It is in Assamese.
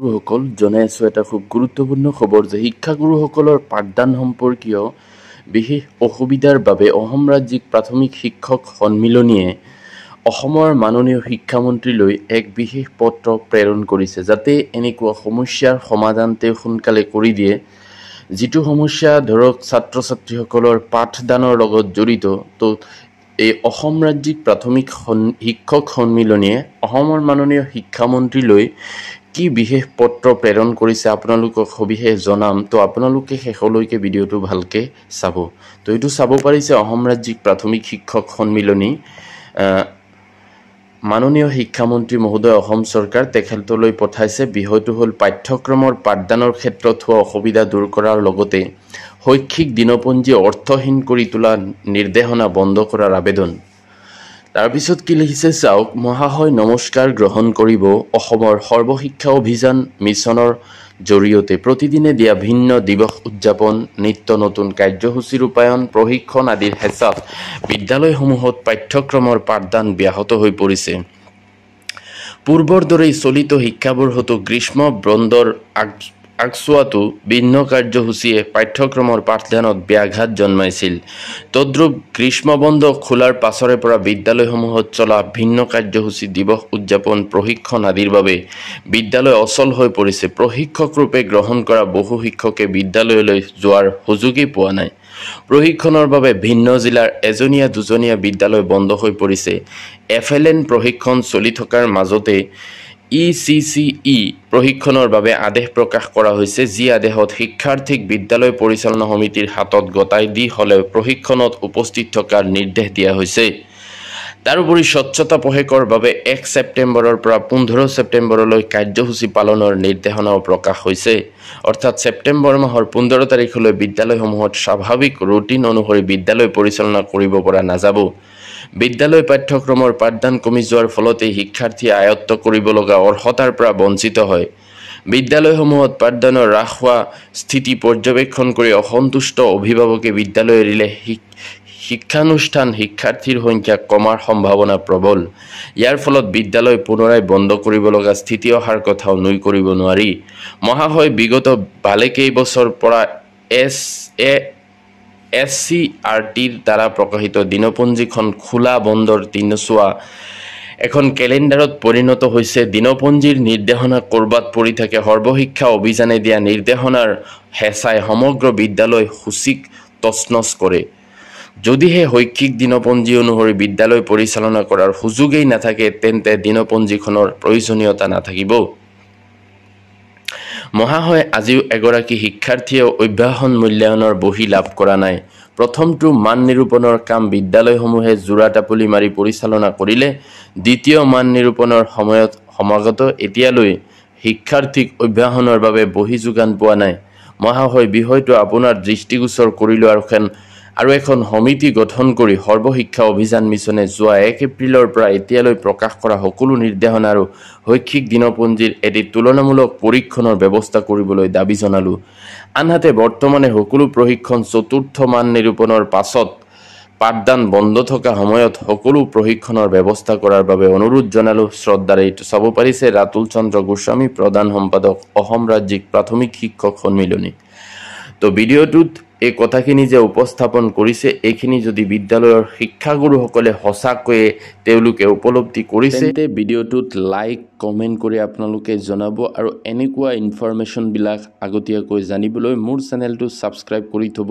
গুৰুসকল জনাই আছো এটা খুব গুৰুত্বপূৰ্ণ খবৰ যে শিক্ষাগুৰুসকলৰ পাঠদান সম্পৰ্কীয় বিশেষ অসুবিধাৰ বাবে অসম ৰাজ্যিক প্ৰাথমিক শিক্ষক সন্মিলনীয়ে অসমৰ মাননীয় শিক্ষামন্ত্ৰীলৈ এক বিশেষ পত্ৰ প্ৰেৰণ কৰিছে যাতে এনেকুৱা সমস্যাৰ সমাধান তেওঁ সোনকালে কৰি দিয়ে যিটো সমস্যা ধৰক ছাত্ৰ ছাত্ৰীসকলৰ পাঠদানৰ লগত জড়িত তো এই অসম ৰাজ্যিক প্ৰাথমিক শিক্ষক সন্মিলনীয়ে অসমৰ মাননীয় শিক্ষামন্ত্ৰীলৈ কি বিশেষ পত্ৰ প্ৰেৰণ কৰিছে আপোনালোকক সবিশেষ জনাম তো আপোনালোকে শেষলৈকে ভিডিঅ'টো ভালকে চাব তো এইটো চাব পাৰিছে অসম ৰাজ্যিক প্ৰাথমিক শিক্ষক সন্মিলনী মাননীয় শিক্ষামন্ত্ৰী মহোদয় অসম চৰকাৰ তেখেতলৈ পঠাইছে বিষয়টো হ'ল পাঠ্যক্ৰমৰ পাঠদানৰ ক্ষেত্ৰত হোৱা অসুবিধা দূৰ কৰাৰ লগতে শৈক্ষিক দিনপঞ্জী অৰ্থহীন কৰি তোলা নিৰ্দেশনা বন্ধ কৰাৰ আবেদন তাৰপিছত কি লিখিছে চাওক মহাশয় নমস্কাৰ গ্ৰহণ কৰিব অসমৰ সৰ্বশিক্ষা অভিযান মিছনৰ জৰিয়তে প্ৰতিদিনে দিয়া ভিন্ন দিৱস উদযাপন নিত্য নতুন কাৰ্যসূচী ৰূপায়ণ প্ৰশিক্ষণ আদিৰ হেঁচাত বিদ্যালয়সমূহত পাঠ্যক্ৰমৰ পাঠদান ব্যাহত হৈ পৰিছে পূৰ্বৰ দৰেই চলিত শিক্ষাবৰ্ষতো গ্ৰীষ্ম বন্ধৰ আগছোৱাতো ভিন্ন কাৰ্যসূচীয়ে পাঠ্যক্ৰমৰ পাঠদানত ব্যাঘাত জন্মাইছিল তদ্ৰুপ গ্ৰীষ্ম বন্ধ খোলাৰ পাছৰে পৰা বিদ্যালয়সমূহত চলা ভিন্ন কাৰ্যসূচী দিৱস উদযাপন প্ৰশিক্ষণ আদিৰ বাবে বিদ্যালয় অচল হৈ পৰিছে প্ৰশিক্ষক ৰূপে গ্ৰহণ কৰা বহু শিক্ষকে বিদ্যালয়লৈ যোৱাৰ সুযোগই পোৱা নাই প্ৰশিক্ষণৰ বাবে ভিন্ন জিলাৰ এজনীয়া দুজনীয়া বিদ্যালয় বন্ধ হৈ পৰিছে FLN প্ৰশিক্ষণ চলি থকাৰ মাজতে ECCE প্ৰশিক্ষণৰ বাবে আদেশ প্ৰকাশ কৰা হৈছে যি আদেশত শিক্ষাৰ্থীক বিদ্যালয় পৰিচালনা সমিতিৰ হাতত গতাই দি হলে প্ৰশিক্ষণত উপস্থিত থকাৰ নিৰ্দেশ দিয়া হৈছে তাৰোপৰি স্বচ্ছতা পহেকৰ বাবে 1 ছেপ্টেম্বৰৰ পৰা 15 ছেপ্টেম্বৰলৈ কাৰ্যসূচী পালনৰ নিৰ্দেশনাও প্ৰকাশ হৈছে অৰ্থাৎ ছেপ্টেম্বৰ মাহৰ 15 তাৰিখলৈ বিদ্যালয়সমূহত স্বাভাৱিক ৰুটিন অনুসৰি বিদ্যালয় পৰিচালনা কৰিব পৰা নাযাব বিদ্যালয় পাঠ্যক্ৰমৰ পাঠদান কমি যোৱাৰ ফলতে শিক্ষাৰ্থী আয়ত্ত কৰিব লগা অৰ্হতাৰ পৰা বঞ্চিত হয় বিদ্যালয়সমূহত পাঠদানৰ হ্ৰাস হোৱা স্থিতি পৰ্যবেক্ষণ কৰি অসন্তুষ্ট অভিভাৱকে বিদ্যালয় এৰিলে শিক্ষানুষ্ঠান শিক্ষাৰ্থীৰ সংখ্যা কমাৰ সম্ভাৱনা প্ৰবল ইয়াৰ ফলত বিদ্যালয় পুনৰাই বন্ধ কৰিব লগা স্থিতি অহাৰ কথাও নুই কৰিব নোৱাৰি মহাশয় বিগত ভালেকেই বছৰ পৰা SCRTৰ দ্বাৰা প্ৰকাশিত দিনপঞ্জীখন খোলা বন্ধৰ দিনচোৱা এখন কেলেণ্ডাৰত পৰিণত হৈছে দিনপঞ্জীৰ নিৰ্দেশনা কৰবাত পৰি থাকে সৰ্বশিক্ষা অভিযানে দিয়া নিৰ্দেশনাৰ হেঁচাই সমগ্ৰ বিদ্যালয় সূচীক তছনছ কৰে যদিহে শৈক্ষিক দিনপঞ্জী অনুসৰি বিদ্যালয় পৰিচালনা কৰাৰ সুযোগেই নাথাকে তেন্তে দিনপঞ্জীখনৰ প্ৰয়োজনীয়তা নাথাকিব মহাশয় আজিও এগৰাকী শিক্ষাৰ্থীয়ে অভ্যাসন মূল্যায়নৰ বহি লাভ কৰা নাই প্ৰথমটো মান নিৰূপণৰ কাম বিদ্যালয়সমূহে জোৰা টাপুলি মাৰি পৰিচালনা কৰিলে দ্বিতীয় মান নিৰূপণৰ সময়ত সমাগত এতিয়ালৈ শিক্ষাৰ্থীক অভ্যাসনৰ বাবে বহি যোগান পোৱা নাই মহাশয় বিষয়টো আপোনাৰ দৃষ্টিগোচৰ কৰিলো আৰু এখন সমিতি গঠন কৰি সৰ্বশিক্ষা অভিযান মিছনে যোৱা 1 এপ্ৰিলৰ পৰা এতিয়ালৈ প্ৰকাশ কৰা সকলো নিৰ্দেশনা আৰু শৈক্ষিক দিনপঞ্জীৰ এটি তুলনামূলক পৰীক্ষণৰ ব্যৱস্থা কৰিবলৈ দাবী জনালো আনহাতে বৰ্তমানে সকলো প্ৰশিক্ষণ চতুৰ্থ মান নিৰূপণৰ পাছত পাঠদান বন্ধ থকা সময়ত সকলো প্ৰশিক্ষণৰ ব্যৱস্থা কৰাৰ বাবে অনুৰোধ জনালো শ্ৰদ্ধাৰে এইটো চাব পাৰিছে ৰাতুল চন্দ্ৰ গোস্বামী প্ৰধান সম্পাদক অসম ৰাজ্যিক প্ৰাথমিক শিক্ষক সন্মিলনী তো ভিডিঅ'টোত এই কথাখিনি যে উপস্থাপন কৰিছে এইখিনি যদি বিদ্যালয়ৰ শিক্ষাগুৰুসকলে সঁচাকৈয়ে তেওঁলোকে উপলব্ধি কৰিছে তেন্তে ভিডিঅ'টোত লাইক কমেণ্ট কৰি আপোনালোকে জনাব আৰু এনেকুৱা ইনফৰমেশ্যনবিলাক আগতীয়াকৈ জানিবলৈ মোৰ চেনেলটো ছাবস্ক্ৰাইব কৰি থব